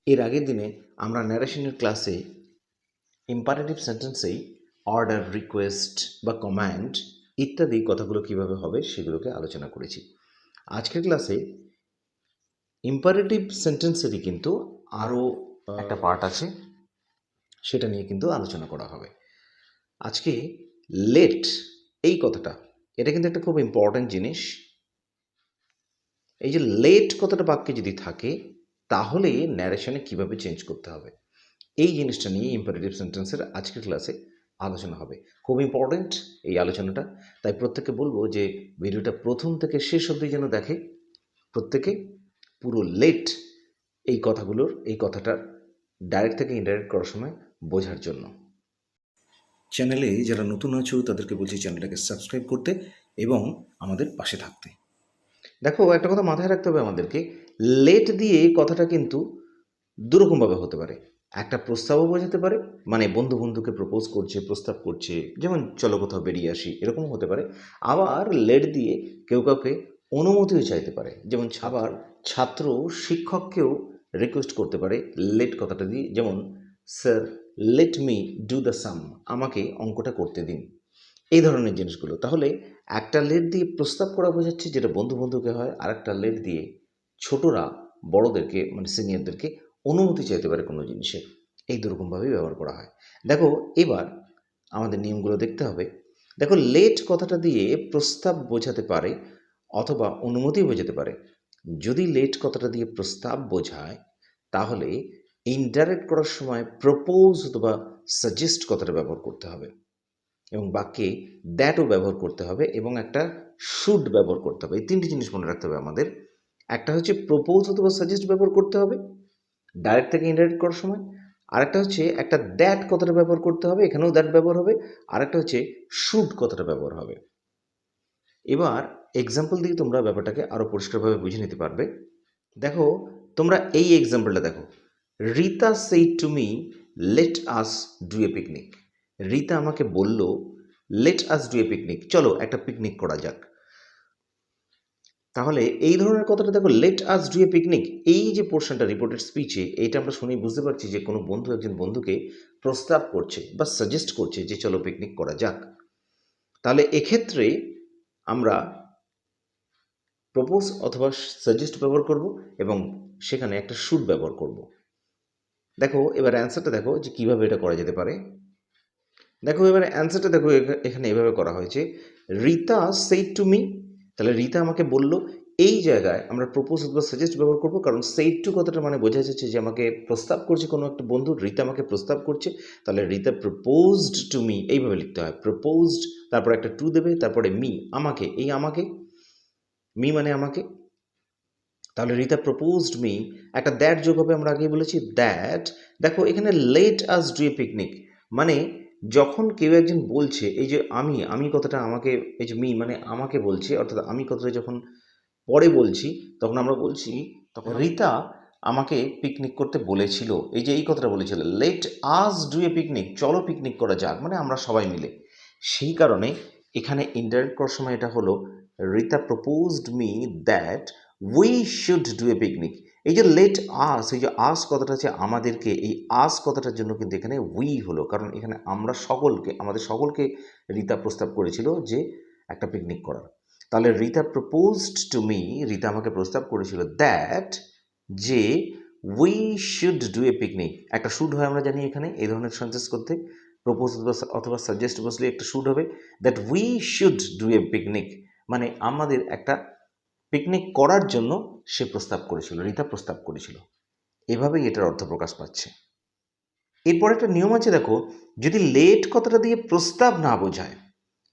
এর আগের দিনে আমরা ন্যারেশনের ক্লাসে ইম্পারেটিভ সেন্টেন্সেই অর্ডার, রিকোয়েস্ট বা কমান্ড ইত্যাদি কথাগুলো কিভাবে হবে সেগুলোকে আলোচনা করেছি। আজকের ক্লাসে ইম্পারেটিভ সেন্টেন্সেরই কিন্তু আরও একটা পার্ট আছে, সেটা নিয়ে কিন্তু আলোচনা করা হবে। আজকে লেট এই কথাটা, এটা কিন্তু একটা খুব ইম্পর্ট্যান্ট জিনিস। এই যে লেট কথাটা বাক্যে যদি থাকে তাহলে ন্যারেশনে কিভাবে চেঞ্জ করতে হবে, এই জিনিসটা নিয়ে ইম্পারেটিভ সেন্টেন্সের আজকের ক্লাসে আলোচনা হবে। খুব ইম্পর্ট্যান্ট এই আলোচনাটা, তাই প্রত্যেককে বলবো যে ভিডিওটা প্রথম থেকে শেষ অবধি যেন দেখে, প্রত্যেকে পুরো লেট এই কথাটার ডাইরেক্ট থেকে ইনডাইরেক্ট করার সময় বোঝার জন্য। চ্যানেলে যারা নতুন আছো তাদেরকে বলছি চ্যানেলটাকে সাবস্ক্রাইব করতে এবং আমাদের পাশে থাকতে। দেখো, একটা কথা মাথায় রাখতে হবে আমাদেরকে, লেট দিয়ে কথাটা কিন্তু দুরকমভাবে হতে পারে। একটা প্রস্তাবও বোঝাতে পারে, মানে বন্ধু বন্ধুকে প্রপোজ করছে, প্রস্তাব করছে, যেমন চলো কোথাও বেরিয়ে আসি, এরকমও হতে পারে। আবার লেট দিয়ে কেউ কাউকে অনুমতিও চাইতে পারে, যেমন আবার ছাত্র শিক্ষককেও রিকোয়েস্ট করতে পারে লেট কথাটা দিয়ে, যেমন sir let me do the sum, আমাকে অঙ্কটা করতে দিন, এই ধরনের জিনিসগুলো। তাহলে একটা লেট দিয়ে প্রস্তাব করা বোঝাচ্ছে, যেটা বন্ধু বন্ধুকে হয়, আর একটা লেট দিয়ে ছোটরা বড়দেরকে, মানে সিনিয়রদেরকে অনুমতি চাইতে পারে কোনো জিনিসের। এই দুরকমভাবেই ব্যবহার করা হয়। দেখো, এবার আমাদের নিয়মগুলো দেখতে হবে। দেখো, লেট কথাটা দিয়ে প্রস্তাব বোঝাতে পারে অথবা অনুমতি বোঝাতে পারে। যদি লেট কথাটা দিয়ে প্রস্তাব বোঝায় তাহলে ইনডাইরেক্ট করার সময় প্রপোজ অথবা সাজেস্ট কথাটা ব্যবহার করতে হবে, এবং বাক্যে দ্যাটও ব্যবহার করতে হবে, এবং একটা শুড ব্যবহার করতে হবে। এই তিনটি জিনিস মনে রাখতে হবে আমাদের। একটা হচ্ছে প্রপোজ অথবা সাজেস্ট ব্যবহার করতে হবে ডাইরেক্ট থেকে ইনডাইরেক্ট করার সময়, আরেকটা হচ্ছে একটা দ্যাট কথাটা ব্যবহার করতে হবে, এখানেও দ্যাট ব্যবহার হবে, আরেকটা হচ্ছে শুড কথাটা ব্যবহার হবে। এবার এক্সাম্পল দিয়ে তোমরা ব্যাপারটাকে আরও পরিষ্কারভাবে বুঝে নিতে পারবে। দেখো, তোমরা এই এক্সাম্পলটা দেখো, Rita said to me let us do a picnic. Rita আমাকে বলল let us do a picnic, চলো একটা পিকনিক করা যাক। তাহলে এই ধরনের কথাটা দেখো, let us do a picnic, এই যে পোর্শনটা রিপোর্টেড স্পিচে, এইটা আমরা শুনেই বুঝতে পারছি যে কোনো বন্ধু একজন বন্ধুকে প্রস্তাব করছে বা সাজেস্ট করছে যে চলো পিকনিক করা যাক। তাহলে এক্ষেত্রে আমরা প্রপোজ অথবা সাজেস্ট ব্যবহার করব এবং সেখানে একটা শুড ব্যবহার করব। দেখো, এবার অ্যান্সারটা দেখো যে কীভাবে এটা করা যেতে পারে। দেখো, এবারে অ্যান্সারটা দেখো, এখানে এভাবে করা হয়েছে, রিতা সেইড টু মি। তাহলে রিতা আমাকে বলল, এই জায়গায় আমরা প্রপোজ অথবা সাজেস্ট ব্যবহার করবো, কারণ সেইড টু কথাটা মানে বোঝা যাচ্ছে যে আমাকে প্রস্তাব করছে কোনো একটা বন্ধু, রিতা আমাকে প্রস্তাব করছে। তাহলে রিতা প্রপোজড টু মি, এইভাবে লিখতে হয়, প্রপোজড, তারপর একটা টু দেবে, তারপরে মি, আমাকে, এই আমাকে, মি মানে আমাকে। তাহলে রিতা প্রপোজড মি, একটা দ্যাট যোগ হবে, আমরা আগেই বলেছি দ্যাট। দেখো, এখানে let us do a picnic মানে যখন কেউ একজন বলছে, এই যে আমি, আমি কথাটা আমাকে, এই যে মি মানে আমাকে বলছে, অর্থাৎ আমি কথাটা যখন পরে বলছি তখন আমরা বলছি, তখন রিতা আমাকে পিকনিক করতে বলেছিল, এই যে এই কথাটা বলেছিল, let us do a picnic, চলো পিকনিক করা যাক, মানে আমরা সবাই মিলে। সেই কারণে এখানে ইনডাইরেক্ট করার সময় এটা হলো, Rita proposed me that we should do a picnic. এই যে লেট আস, এই যে আস কথাটা আছে আমাদেরকে, এই আস কথাটার জন্য কিন্তু এখানে উই হলো, কারণ এখানে আমরা সকলকে, আমাদের সকলকে রিতা প্রস্তাব করেছিল যে একটা পিকনিক করার। তাহলে Rita proposed to me, Rita আমাকে প্রস্তাব করেছিল দ্যাট, যে we should do a picnic, একটা শুড হয় আমরা জানি এখানে এই ধরনের সেন্টেন্স করতে, প্রপোজ অথবা সাজেস্ট বসলে একটা শুড হবে, that we should do a picnic, মানে আমাদের একটা পিকনিক করার জন্য সে প্রস্তাব করেছিল, রিতা প্রস্তাব করেছিল। এভাবেই এটার অর্থ প্রকাশ পাচ্ছে। এরপর একটা নিয়ম আছে, দেখো, যদি লেট কথাটা দিয়ে প্রস্তাব না বোঝায়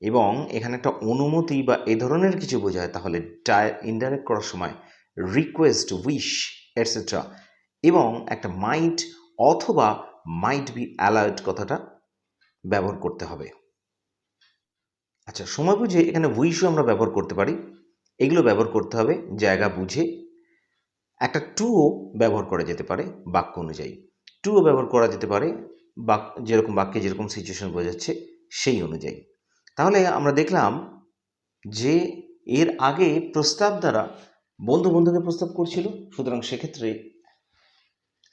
এবং এখানে একটা অনুমতি বা এ ধরনের কিছু বোঝায়, তাহলে ইনডাইরেক্ট করার সময় রিকোয়েস্ট, উইশ, এটসেট্রা এবং একটা মাইট অথবা মাইট বি অ্যালাউড কথাটা ব্যবহার করতে হবে। আচ্ছা, সময় বুঝে এখানে উইশও আমরা ব্যবহার করতে পারি, এগুলো ব্যবহার করতে হবে জায়গা বুঝে। একটা টুও ব্যবহার করা যেতে পারে বাক্য অনুযায়ী, টুও ব্যবহার করা যেতে পারে যেরকম বাক্যে যেরকম সিচুয়েশন বোঝাচ্ছে সেই অনুযায়ী। তাহলে আমরা দেখলাম যে এর আগে প্রস্তাব দ্বারা বন্ধু বন্ধুকে প্রস্তাব করছিল, সুতরাং সেক্ষেত্রে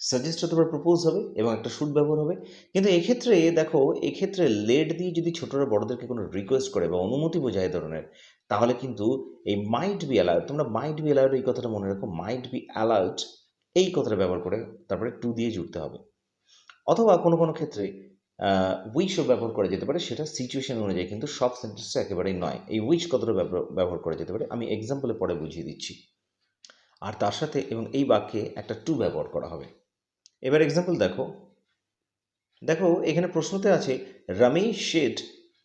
সাজেস্ট অথবা প্রপোজ হবে এবং একটা শুড ব্যবহার হবে। কিন্তু এক্ষেত্রে দেখো, এক্ষেত্রে লেট দিয়ে যদি ছোটরা বড়দেরকে কোনো রিকোয়েস্ট করে বা অনুমতি বোঝায় এই ধরনের, তাহলে কিন্তু এই মাইট বি অ্যালাউড, তোমরা মাইট বি অ্যালাউড এই কথাটা মনে রাখো, মাইট বি অ্যালাউড এই কথাটা ব্যবহার করে তারপরে টু দিয়ে জুড়তে হবে। অথবা কোনো কোনো ক্ষেত্রে উইশও ব্যবহার করা যেতে পারে, সেটা সিচুয়েশন অনুযায়ী, কিন্তু সব সেন্টেন্সে একেবারেই নয়। এই উইশ কথাটা ব্যবহার করা যেতে পারে, আমি এক্সাম্পলে পরে বুঝিয়ে দিচ্ছি। আর তার সাথে এবং এই বাক্যে একটা টু ব্যবহার করা হবে। এবার এক্সাম্পল দেখো, দেখো এখানে প্রশ্নতে আছে Ramesh said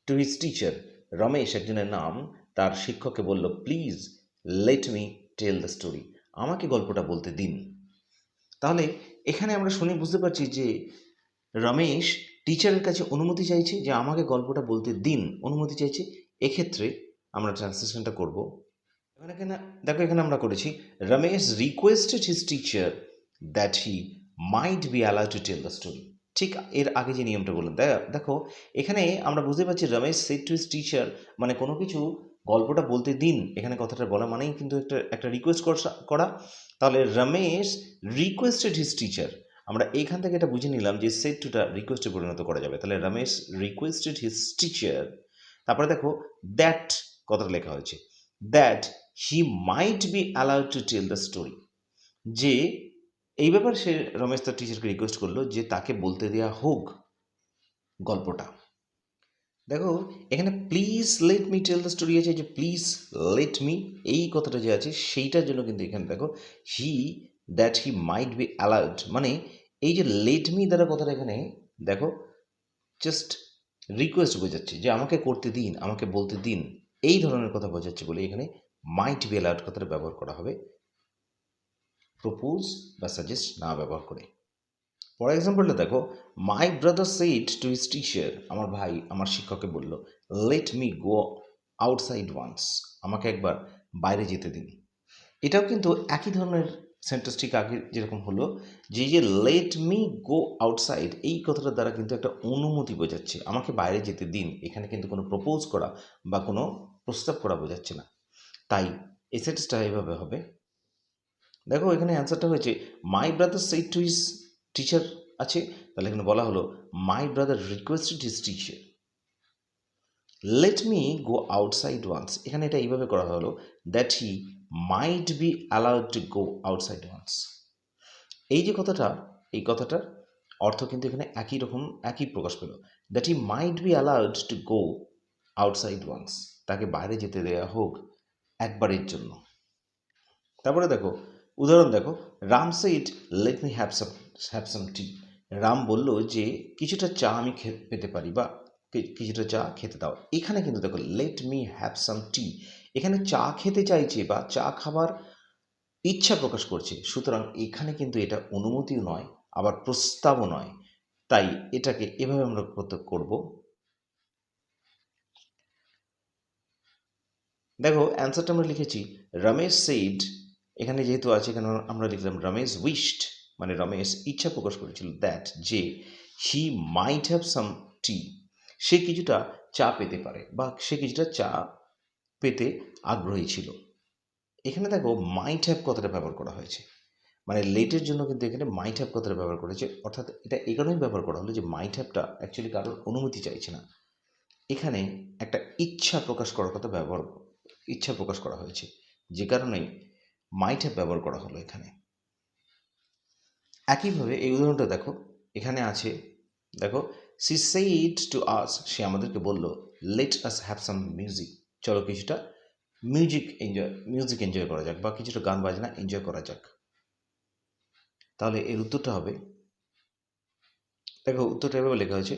to his teacher. Ramesh একজনের নাম, তার শিক্ষককে বলল please let me tell the story, আমাকে গল্পটা বলতে দিন। তাহলে এখানে আমরা শুনে বুঝতে পারছি যে রমেশ টিচারের কাছে অনুমতি চাইছে যে আমাকে গল্পটা বলতে দিন, অনুমতি চাইছে। এক্ষেত্রে আমরা ট্রান্সলেশনটা করব। এখানে দেখো, এখানে আমরা করেছি Ramesh requested his teacher that he might be allowed to tell the story. ঠিক এর আগে যে নিয়মটা বললাম, দেখো এখানে আমরা বুঝতে পারছি Ramesh shed to his teacher মানে কোনো কিছু গল্পটা বলতে দিন, এখানে কথাটা বলা মানেই কিন্তু একটা একটা রিকোয়েস্ট করা। তাহলে রমেশ রিকোয়েস্টেড হিজ টিচার, আমরা এইখান থেকে এটা বুঝে নিলাম যে সেড টুটা রিকোয়েস্টে পরিণত করা যাবে। তাহলে রমেশ রিকোয়েস্টেড হিজ টিচার, তারপরে দেখো দ্যাট কথাটা লেখা হয়েছে, that he might be allowed to tell the story, যে এই ব্যাপারে সে রমেশ তার টিচারকে রিকোয়েস্ট করলো যে তাকে বলতে দেওয়া হোক গল্পটা। দেখো এখানে please let me tell the story আছে, যে প্লিজ লেট মি এই কথাটা যে আছে সেইটার জন্য কিন্তু এখানে দেখো that he might be allowed, মানে এই যে লেট মি দ্বারা কথাটা এখানে দেখো জাস্ট রিকোয়েস্ট বোঝাচ্ছে যে আমাকে করতে দিন, আমাকে বলতে দিন, এই ধরনের কথা বোঝাচ্ছে বলে এখানে মাইট বি অ্যালাউড কথাটা ব্যবহার করা হবে, প্রপোজ বা সাজেস্ট না ব্যবহার করে। ফর এক্সাম্পলটা দেখো, my brother said to his teacher, আমার ভাই আমার শিক্ষককে বলল let me go outside once, আমাকে একবার বাইরে যেতে দিন। এটাও কিন্তু একই ধরনের সেন্টেন্স, ঠিক আগে যেরকম হলো যে লেট মি গো আউটসাইড এই কথাটার দ্বারা কিন্তু একটা অনুমতি বোঝাচ্ছে, আমাকে বাইরে যেতে দিন, এখানে কিন্তু কোনো প্রপোজ করা বা কোনো প্রস্তাব করা বোঝাচ্ছে না। তাই এই সেন্টেন্সটা এইভাবে হবে। দেখো এখানে অ্যান্সারটা হয়েছে my brother said to his teacher আছে, তাহলে এখানে বলা হলো my brother requested his teacher let me go outside once, এখানে এটা এইভাবে করা হলো that he might be allowed to go outside once. এই যে কথাটা, এই কথাটার অর্থ কিন্তু এখানে একই রকম, একই প্রকাশ পেল, that he might be allowed to go outside once, তাকে বাইরে যেতে দেওয়া হোক একবারের জন্য। তারপরে দেখো উদাহরণ দেখো, Ram said let me have some tea, Ram বলল যে কিছুটা চা আমি পেতে পারি বা কিছুটা চা খেতে দাও। এখানে কিন্তু দেখো লেট মি হ্যাভ সাম টি, এখানে চা খেতে চাইছে বা চা খাবার ইচ্ছা প্রকাশ করছে, সুতরাং এখানে কিন্তু এটা অনুমতিও নয় আবার প্রস্তাবও নয়। তাই এটাকে এভাবে আমরা করব। দেখো অ্যান্সারটা আমরা লিখেছি রমেশ সেইড, এখানে যেহেতু আছে এখানে আমরা লিখলাম রমেশ উইশড, মানে রমেশ ইচ্ছা প্রকাশ করেছিল দ্যাট যে হি মাইট হ্যাভ সাম টি, সে কিছুটা চা পেতে পারে বা সে কিছুটা চা পেতে আগ্রহী ছিল। এখানে দেখো মাইট হ্যাভ কথাটা ব্যবহার করা হয়েছে, মানে লেটের জন্য কিন্তু এখানে মাইট হ্যাভ কথাটা ব্যবহার করেছে, অর্থাৎ এটা এই কারণেই ব্যবহার করা হলো যে মাইট হ্যাভটা অ্যাকচুয়ালি কারোর অনুমতি চাইছে না, এখানে একটা ইচ্ছা প্রকাশ করার কথা ইচ্ছা প্রকাশ করা হয়েছে, যে কারণে মাইট হ্যাভ ব্যবহার করা হলো এখানে। একইভাবে এই উদাহরণটা দেখো, এখানে আছে দেখো সি সেইড টু আস, সে আমাদেরকে বলল let us have some music, চলো কিছুটা মিউজিক এনজয় করা যাক বা কিছুটা গান বাজনা এনজয় করা যাক। তাহলে এর উত্তরটা হবে, দেখো উত্তরটা এভাবে লেখা হয়েছে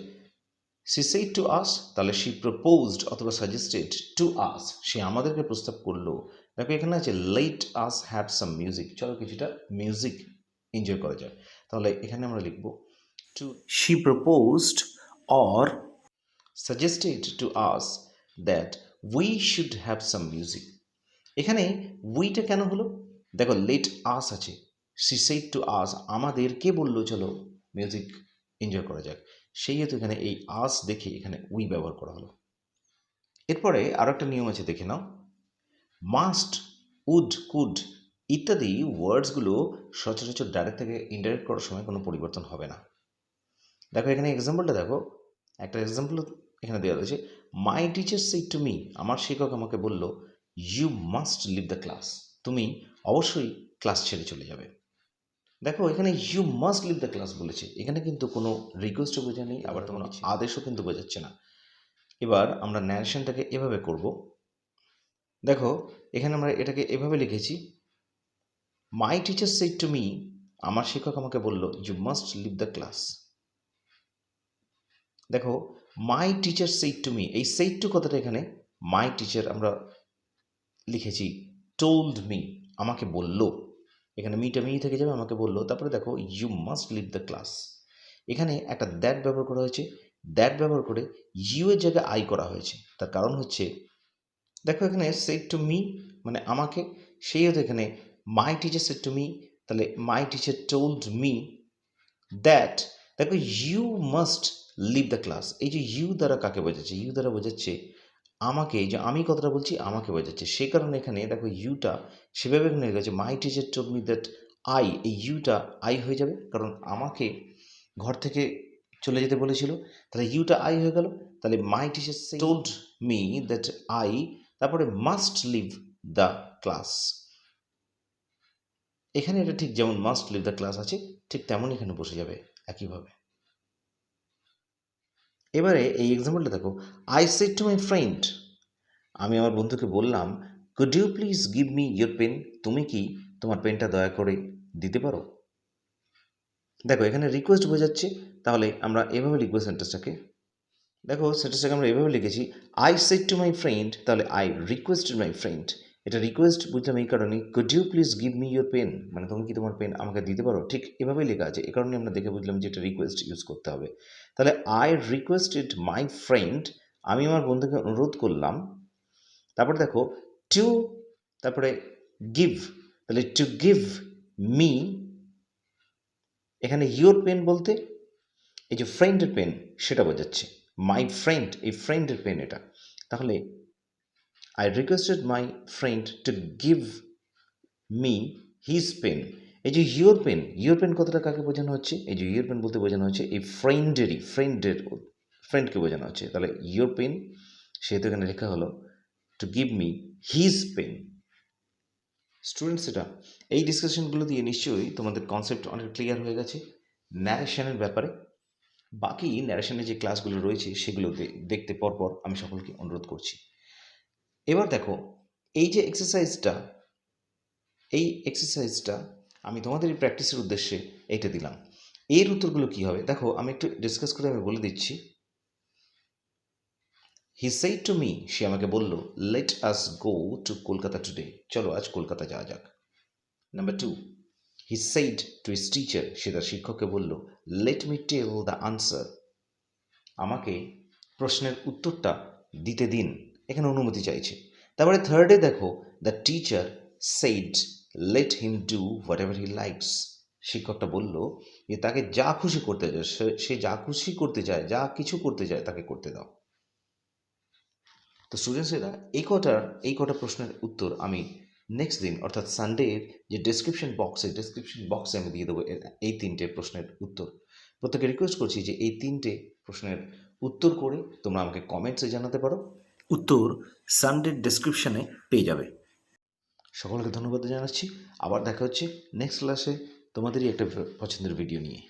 সি সেইড টু আস, তাহলে শি প্রপোজড অথবা সাজেস্টেড টু আস, সে আমাদেরকে প্রস্তাব করলো। দেখো এখানে আছে let us have some music, চলো কিছুটা মিউজিক এনজয় করা যায়। তাহলে এখানে আমরা লিখব to she proposed or suggested to us that we should have some music. এখানে উইটা কেন হলো, দেখো লেট আস আছে, সি সেইড টু আস আমাদেরকে বললো চলো মিউজিক এনজয় করা যাক, সেই হেতু এখানে এই আস দেখে এখানে উই ব্যবহার করা হলো। এরপরে আরো একটা নিয়ম আছে দেখে নাও, মাস্ট, উড, কুড ইত্যাদি ওয়ার্ডসগুলো সচরাচর ডাইরেক্ট থেকে ইনডাইরেক্ট করার সময় কোনো পরিবর্তন হবে না। দেখো এখানে এক্সাম্পলটা দেখো, একটা এক্সাম্পল এখানে দেওয়া রয়েছে, my teacher said to me, আমার শিক্ষক আমাকে বলল, you must leave the class, তুমি অবশ্যই ক্লাস ছেড়ে চলে যাবে। দেখো এখানে you must leave the class বলেছে, এখানে কিন্তু কোনো রিকোয়েস্টও বোঝা নেই, আবার কোনো আদেশও কিন্তু বোঝাচ্ছে না। এবার আমরা ন্যারেশনটাকে এভাবে করব। দেখো এখানে আমরা এটাকে এভাবে লিখেছি, my teacher said to me, আমার শিক্ষক আমাকে বলল, you must leave the class. দেখো my teacher said to me, এই সেড টু কথাটা এখানে মাই টিচার আমরা লিখেছি টোল্ড মি, আমাকে বলল, এখানে মিটা মি থেকে যাবে, আমাকে বললো। তারপরে দেখো you must leave the class, এখানে একটা দ্যাট ব্যবহার করা হয়েছে, দ্যাট ব্যবহার করে ইউ এর জায়গায় আই করা হয়েছে। তার কারণ হচ্ছে দেখো এখানে সেড টু মি মানে আমাকে, সেই হতো এখানে my teacher said to me, তাহলে my teacher told me that, দেখো you must leave the class, এই যে ইউ দ্বারা কাকে বোঝাচ্ছে, ইউ দ্বারা বোঝাচ্ছে আমাকে, এই যে আমি কথাটা বলছি আমাকে বোঝাচ্ছে, সে কারণে এখানে দেখো ইউটা সেভাবে এখানে লেখা মাই teacher told me that I, এই ইউটা আই হয়ে যাবে, কারণ আমাকে ঘর থেকে চলে যেতে বলেছিল, তাহলে ইউটা আই হয়ে গেল। তাহলে my teacher told me that I, তারপরে মাস্ট লিভ দ্য ক্লাস, এখানে এটা ঠিক যেমন মাস্ট লিভ দ্য ক্লাস আছে ঠিক তেমন এখানে বসে যাবে একইভাবে। এবারে এই এক্সাম্পলটা দেখো, I said to my friend, আমি আমার বন্ধুকে বললাম, could you please give me your pen, তুমি কি তোমার পেনটা দয়া করে দিতে পারো। দেখো এখানে রিকোয়েস্ট বোঝাচ্ছে, তাহলে আমরা এভাবে লিখবো সেন্টেন্সটাকে। দেখো সেন্টেন্সটাকে আমরা এভাবে লিখেছি, I said to my friend, তাহলে আই রিকোয়েস্টেড মাই ফ্রেন্ড, এটা রিকোয়েস্ট বুঝলাম এই কারণে, could you please give me your pen, মানে তুমি কি তোমার পেন আমাকে দিতে পারো, ঠিক এভাবেই লেখা আছে, এই কারণে আমরা দেখে বুঝলাম যে এটা রিকোয়েস্ট ইউজ করতে হবে। তাহলে আই রিকোয়েস্টেড মাই ফ্রেন্ড, আমি আমার বন্ধুকে অনুরোধ করলাম, তারপরে দেখো টু, তারপরে গিভ, তাহলে টু গিভ মি, এখানে ইয়োর পেন বলতে এই যে ফ্রেন্ডের পেন সেটা বোঝাচ্ছে, মাই ফ্রেন্ড এই ফ্রেন্ডের পেন এটা, তাহলে I requested my friend to give me his pen, এই যে ইয়োর পেন কথাটা কাকে বোঝানো হচ্ছে, এই যে ইয়োর পেন বলতে বোঝানো হচ্ছে এই ফ্রেন্ডকে বোঝানো হচ্ছে, তাহলে ইয়োর পেন, সেহেতু এখানে লেখা হলো to give me his pen. Students, এটা এই ডিসকাশনগুলো দিয়ে নিশ্চয়ই তোমাদের কনসেপ্ট অনেক ক্লিয়ার হয়ে গেছে ন্যারেশনের ব্যাপারে। বাকি ন্যারেশনের যে ক্লাসগুলো রয়েছে সেগুলো দেখতে পরপর আমি সকলকে অনুরোধ করছি। এবার দেখো এই যে এক্সারসাইজটা আমি তোমাদের এই প্র্যাকটিসের উদ্দেশ্যে এইটা দিলাম, এর উত্তরগুলো কি হবে দেখো, আমি একটু ডিসকাস করে আমি বলে দিচ্ছি। হি সেড টু মি, সে আমাকে বলল, let us go to Kolkata today, চলো আজ কলকাতা যাওয়া যাক। Number 2, he said to his teacher, সে তার শিক্ষককে বলল, let me tell the answer, আমাকে প্রশ্নের উত্তরটা দিতে দিন, এখানে অনুমতি চাইছে। তারপরে থার্ডে দেখো, the teacher said let him do whatever he likes, শিক্ষকটা বলল যে তাকে যা খুশি করতে চায়, সে যা খুশি করতে চায়, যা কিছু করতে চায় তাকে করতে দাও। তো স্টুডেন্টসেরা এই কটা প্রশ্নের উত্তর আমি নেক্সট দিন অর্থাৎ সানডের যে ডিসক্রিপশন বক্সে আমি দিয়ে দেবো এই 3টে প্রশ্নের উত্তর। প্রত্যেকে রিকোয়েস্ট করছি যে এই 3টে প্রশ্নের উত্তর করে তোমরা আমাকে কমেন্টসে জানাতে পারো, উত্তর সানডের ডেসক্রিপশনে পেয়ে যাবে। সকলকে ধন্যবাদ জানাচ্ছি, আবার দেখা হচ্ছে নেক্সট ক্লাসে তোমাদেরই একটা পছন্দের ভিডিও নিয়ে।